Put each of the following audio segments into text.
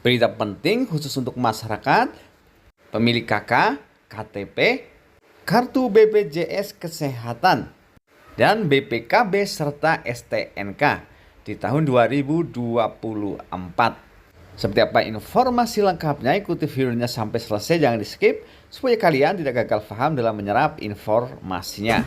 Berita penting khusus untuk masyarakat, pemilik KK, KTP, kartu BPJS Kesehatan, dan BPKB serta STNK di tahun 2024. Seperti apa informasi lengkapnya, ikuti videonya sampai selesai, jangan di skip supaya kalian tidak gagal paham dalam menyerap informasinya.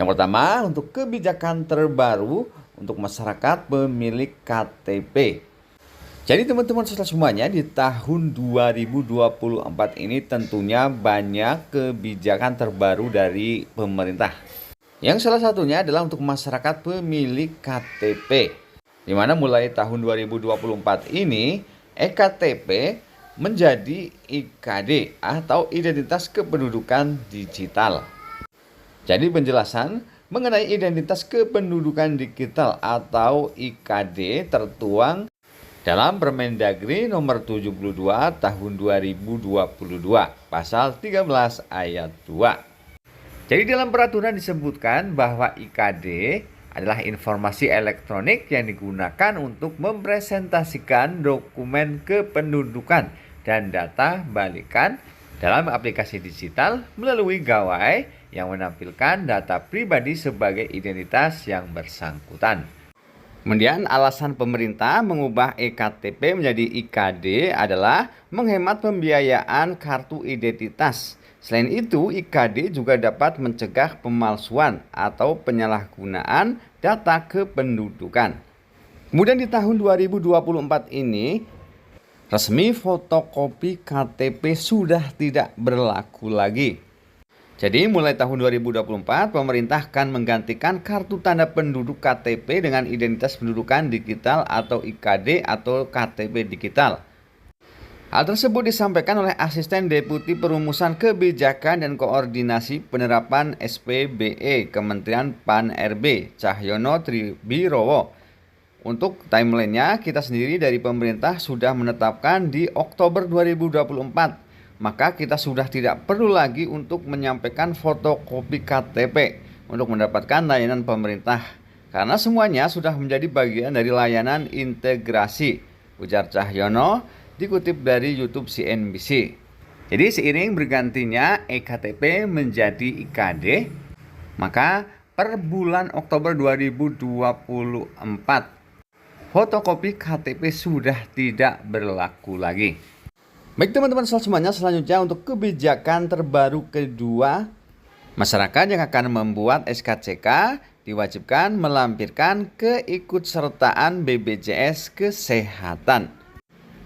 Yang pertama, untuk kebijakan terbaru untuk masyarakat pemilik KTP. Jadi teman-teman semuanya, di tahun 2024 ini tentunya banyak kebijakan terbaru dari pemerintah. Yang salah satunya adalah untuk masyarakat pemilik KTP. Di mana mulai tahun 2024 ini eKTP menjadi IKD atau Identitas Kependudukan Digital. Jadi penjelasan mengenai identitas kependudukan digital atau IKD tertuang dalam Permendagri nomor 72 tahun 2022 pasal 13 ayat 2. Jadi dalam peraturan disebutkan bahwa IKD adalah informasi elektronik yang digunakan untuk mempresentasikan dokumen kependudukan dan data balikan dalam aplikasi digital melalui gawai yang menampilkan data pribadi sebagai identitas yang bersangkutan. Kemudian alasan pemerintah mengubah eKTP menjadi IKD adalah menghemat pembiayaan kartu identitas. Selain itu, IKD juga dapat mencegah pemalsuan atau penyalahgunaan data kependudukan. Kemudian di tahun 2024 ini, resmi fotokopi KTP sudah tidak berlaku lagi. Jadi mulai tahun 2024, pemerintah akan menggantikan kartu tanda penduduk KTP dengan identitas pendudukan digital atau IKD atau KTP digital. Hal tersebut disampaikan oleh Asisten Deputi Perumusan Kebijakan dan Koordinasi Penerapan SPBE Kementerian PAN-RB, Cahyono Tribirowo. Untuk timelinenya, kita sendiri dari pemerintah sudah menetapkan di Oktober 2024. Maka kita sudah tidak perlu lagi untuk menyampaikan fotokopi KTP untuk mendapatkan layanan pemerintah. Karena semuanya sudah menjadi bagian dari layanan integrasi, ujar Cahyono, dikutip dari YouTube CNBC. Jadi seiring bergantinya eKTP menjadi IKD, maka per bulan Oktober 2024, fotokopi KTP sudah tidak berlaku lagi. Baik teman-teman semuanya, selanjutnya untuk kebijakan terbaru kedua, masyarakat yang akan membuat SKCK diwajibkan melampirkan keikutsertaan BPJS Kesehatan.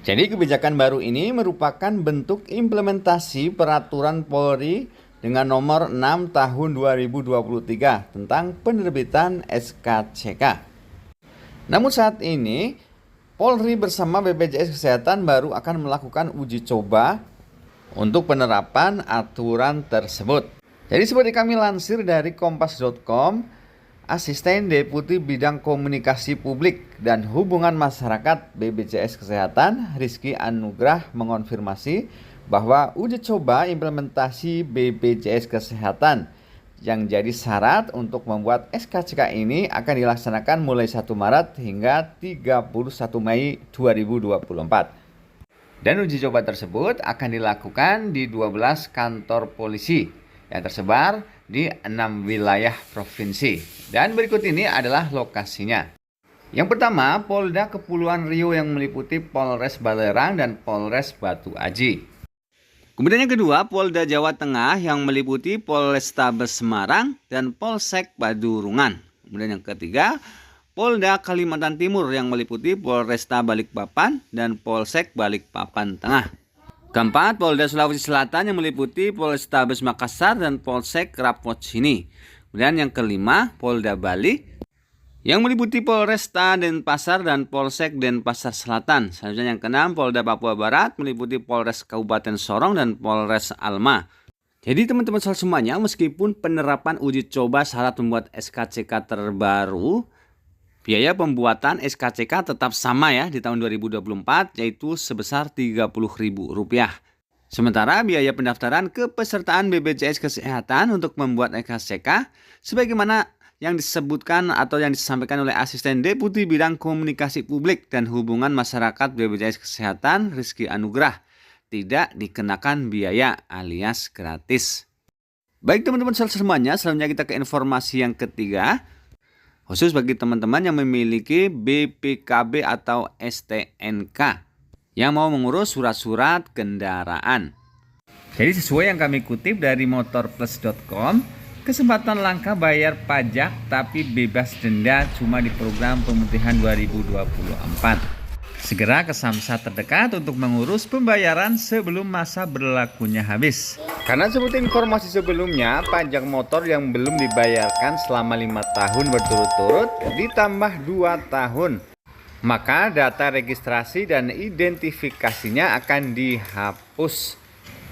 Jadi kebijakan baru ini merupakan bentuk implementasi peraturan Polri dengan nomor 6 tahun 2023 tentang penerbitan SKCK. Namun saat ini Polri bersama BPJS Kesehatan baru akan melakukan uji coba untuk penerapan aturan tersebut. Jadi seperti kami lansir dari kompas.com, Asisten Deputi Bidang Komunikasi Publik dan Hubungan Masyarakat BPJS Kesehatan, Rizky Anugrah, mengonfirmasi bahwa uji coba implementasi BPJS Kesehatan yang jadi syarat untuk membuat SKCK ini akan dilaksanakan mulai 1 Maret hingga 31 Mei 2024. Dan uji coba tersebut akan dilakukan di 12 kantor polisi yang tersebar di 6 wilayah provinsi. Dan berikut ini adalah lokasinya. Yang pertama, Polda Kepulauan Riau yang meliputi Polres Balerang dan Polres Batu Aji. Kemudian yang kedua, Polda Jawa Tengah yang meliputi Polrestabes Semarang dan Polsek Badurungan. Kemudian yang ketiga, Polda Kalimantan Timur yang meliputi Polresta Balikpapan dan Polsek Balikpapan Tengah. Keempat, Polda Sulawesi Selatan yang meliputi Polrestabes Makassar dan Polsek Rapocini. Kemudian yang kelima, Polda Bali yang meliputi Polresta Denpasar dan Polsek Denpasar Selatan. Selanjutnya yang keenam, Polda Papua Barat meliputi Polres Kabupaten Sorong dan Polres Alma. Jadi teman-teman semuanya, meskipun penerapan uji coba syarat membuat SKCK terbaru Biaya pembuatan SKCK tetap sama ya di tahun 2024, yaitu sebesar Rp30.000. Sementara biaya pendaftaran kepesertaan BPJS Kesehatan untuk membuat SKCK sebagaimana yang disebutkan atau yang disampaikan oleh Asisten Deputi Bidang Komunikasi Publik dan Hubungan Masyarakat BPJS Kesehatan Rizky Anugrah, tidak dikenakan biaya alias gratis. Baik teman-teman semuanya, selanjutnya kita ke informasi yang ketiga. Khusus bagi teman-teman yang memiliki BPKB atau STNK yang mau mengurus surat-surat kendaraan. Jadi sesuai yang kami kutip dari motorplus.com, kesempatan langka bayar pajak tapi bebas denda cuma di program pemutihan 2024. Segera ke Samsat terdekat untuk mengurus pembayaran sebelum masa berlakunya habis. Karena seperti informasi sebelumnya, pajak motor yang belum dibayarkan selama 5 tahun berturut-turut ditambah 2 tahun, maka data registrasi dan identifikasinya akan dihapus.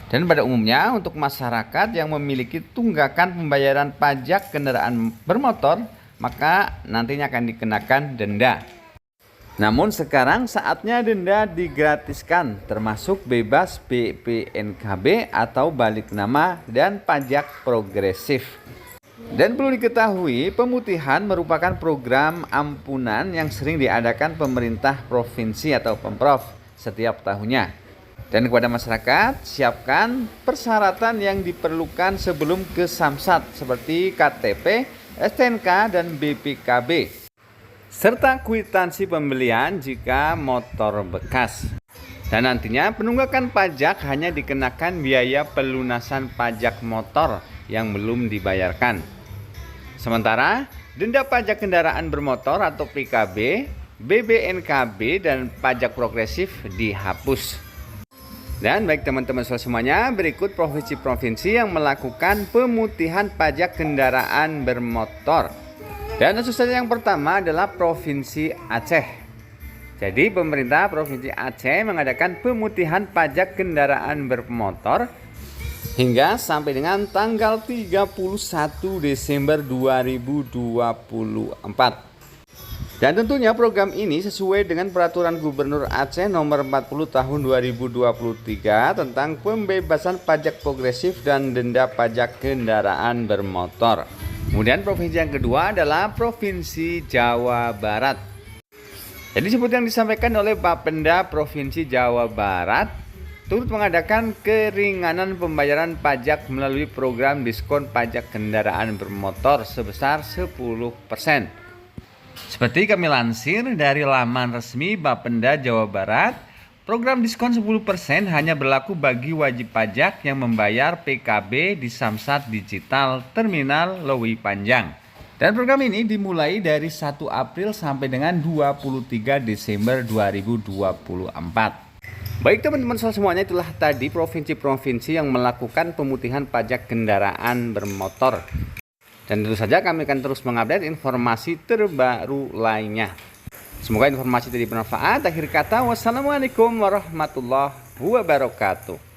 Dan pada umumnya untuk masyarakat yang memiliki tunggakan pembayaran pajak kendaraan bermotor, maka nantinya akan dikenakan denda. Namun sekarang saatnya denda digratiskan, termasuk bebas BPNKB atau balik nama dan pajak progresif. Dan perlu diketahui, pemutihan merupakan program ampunan yang sering diadakan pemerintah provinsi atau Pemprov setiap tahunnya. Dan kepada masyarakat, siapkan persyaratan yang diperlukan sebelum ke Samsat seperti KTP, STNK, dan BPKB. Serta kwitansi pembelian jika motor bekas. Dan nantinya penunggakan pajak hanya dikenakan biaya pelunasan pajak motor yang belum dibayarkan. Sementara denda pajak kendaraan bermotor atau PKB, BPNKB, dan pajak progresif dihapus. Dan baik teman-teman semuanya, berikut provinsi-provinsi yang melakukan pemutihan pajak kendaraan bermotor. Dan tentu saja yang pertama adalah Provinsi Aceh. Jadi pemerintah Provinsi Aceh mengadakan pemutihan pajak kendaraan bermotor hingga sampai dengan tanggal 31 Desember 2024. Dan tentunya program ini sesuai dengan Peraturan Gubernur Aceh Nomor 40 Tahun 2023 tentang pembebasan pajak progresif dan denda pajak kendaraan bermotor. Kemudian provinsi yang kedua adalah Provinsi Jawa Barat. Jadi seperti yang disampaikan oleh Bapenda Provinsi Jawa Barat, turut mengadakan keringanan pembayaran pajak melalui program diskon pajak kendaraan bermotor sebesar 10%. Seperti kami lansir dari laman resmi Bapenda Jawa Barat, program diskon 10% hanya berlaku bagi wajib pajak yang membayar PKB di Samsat Digital Terminal Lewi Panjang. Dan program ini dimulai dari 1 April sampai dengan 23 Desember 2024. Baik teman-teman semuanya, itulah tadi provinsi-provinsi yang melakukan pemutihan pajak kendaraan bermotor. Dan tentu saja kami akan terus mengupdate informasi terbaru lainnya. Semoga informasi tadi bermanfaat. Akhir kata, wassalamualaikum warahmatullahi wabarakatuh.